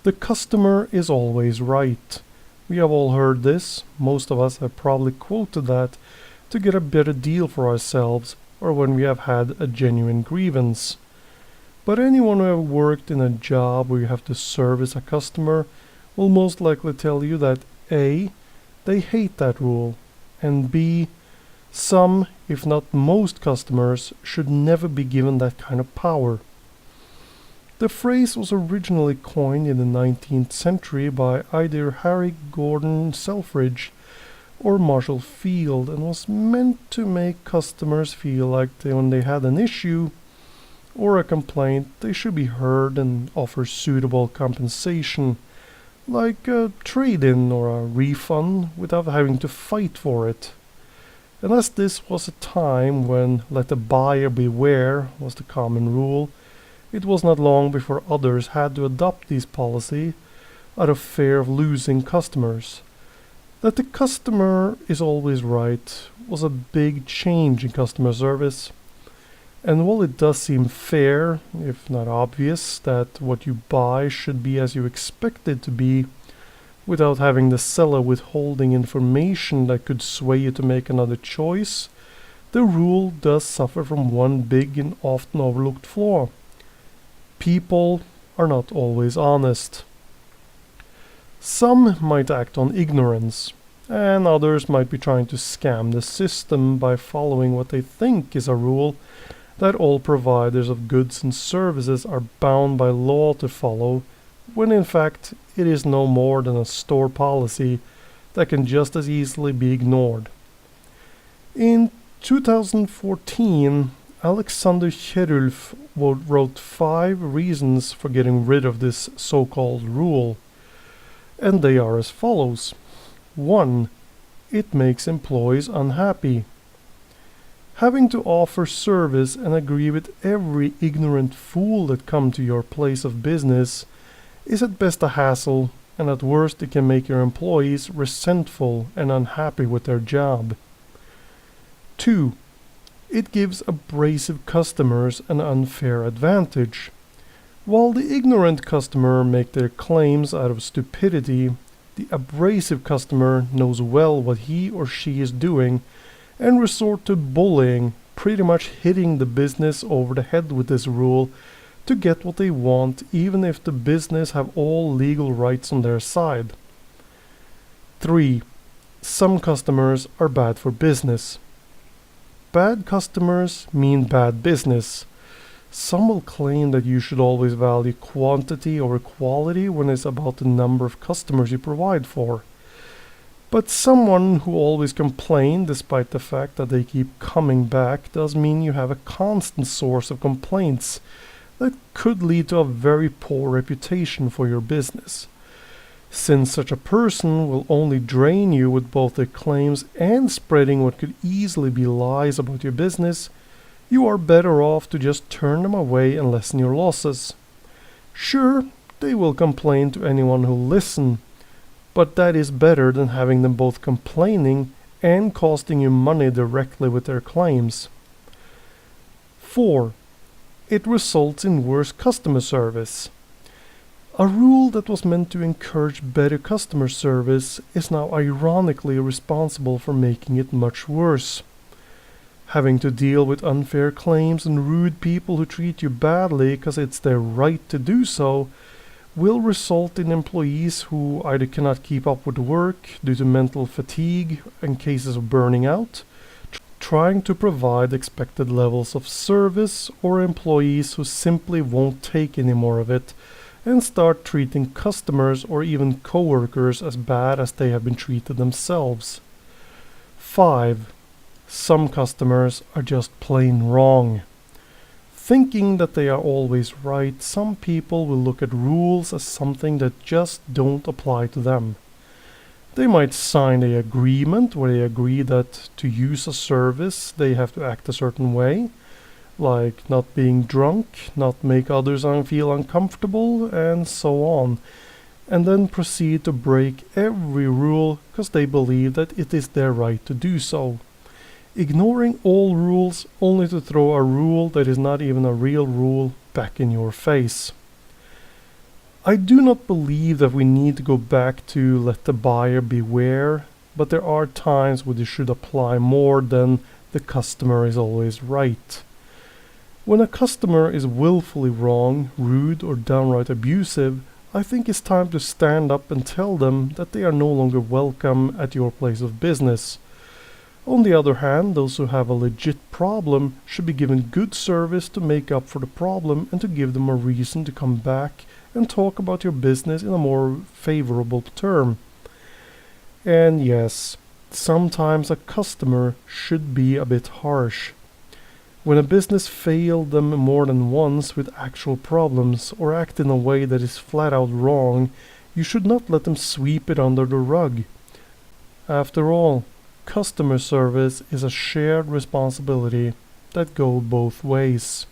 The customer is always right. We have all heard this. Most of us have probably quoted that to get a better deal for ourselves or when we have had a genuine grievance. But anyone who have worked in a job where you have to service a customer will most likely tell you that A, they hate that rule, and B, some, if not most customers, should never be given that kind of power. The phrase was originally coined in the 19th century by either Harry Gordon Selfridge or Marshall Field and was meant to make customers feel like when they had an issue or a complaint, they should be heard and offer suitable compensation, like a trade-in or a refund, without having to fight for it. And as this was a time when let the buyer beware was the common rule, it was not long before others had to adopt this policy out of fear of losing customers. That the customer is always right was a big change in customer service. And while it does seem fair, if not obvious, that what you buy should be as you expect it to be, without having the seller withholding information that could sway you to make another choice, the rule does suffer from one big and often overlooked flaw. People are not always honest. Some might act on ignorance, and others might be trying to scam the system by following what they think is a rule that all providers of goods and services are bound by law to follow, when in fact it is no more than a store policy that can just as easily be ignored. In 2014, Alexander Cherulf wrote 5 reasons for getting rid of this so-called rule, and they are as follows. 1. It makes employees unhappy. Having to offer service and agree with every ignorant fool that come to your place of business is at best a hassle, and at worst it can make your employees resentful and unhappy with their job. 2. It gives abrasive customers an unfair advantage. While the ignorant customer make their claims out of stupidity, the abrasive customer knows well what he or she is doing and resort to bullying, pretty much hitting the business over the head with this rule to get what they want, even if the business have all legal rights on their side. 3. Some customers are bad for business. Bad customers mean bad business. Some will claim that you should always value quantity over quality when it's about the number of customers you provide for. But someone who always complains despite the fact that they keep coming back does mean you have a constant source of complaints that could lead to a very poor reputation for your business. Since such a person will only drain you with both their claims and spreading what could easily be lies about your business, you are better off to just turn them away and lessen your losses. Sure, they will complain to anyone who listens, but that is better than having them both complaining and costing you money directly with their claims. 4. It results in worse customer service. A rule that was meant to encourage better customer service is now ironically responsible for making it much worse. Having to deal with unfair claims and rude people who treat you badly because it's their right to do so will result in employees who either cannot keep up with work due to mental fatigue and cases of burning out, trying to provide expected levels of service, or employees who simply won't take any more of it and start treating customers or even coworkers as bad as they have been treated themselves. 5. Some customers are just plain wrong. Thinking that they are always right, some people will look at rules as something that just don't apply to them. They might sign an agreement where they agree that to use a service they have to act a certain way, like not being drunk, not make others feel uncomfortable, and so on, and then proceed to break every rule because they believe that it is their right to do so. Ignoring all rules only to throw a rule that is not even a real rule back in your face. I do not believe that we need to go back to let the buyer beware, but there are times when you should apply more than the customer is always right. When a customer is willfully wrong, rude, or downright abusive, I think it's time to stand up and tell them that they are no longer welcome at your place of business. On the other hand, those who have a legit problem should be given good service to make up for the problem and to give them a reason to come back and talk about your business in a more favorable term. And yes, sometimes a customer should be a bit harsh. When a business failed them more than once with actual problems or act in a way that is flat out wrong, you should not let them sweep it under the rug. After all, customer service is a shared responsibility that goes both ways.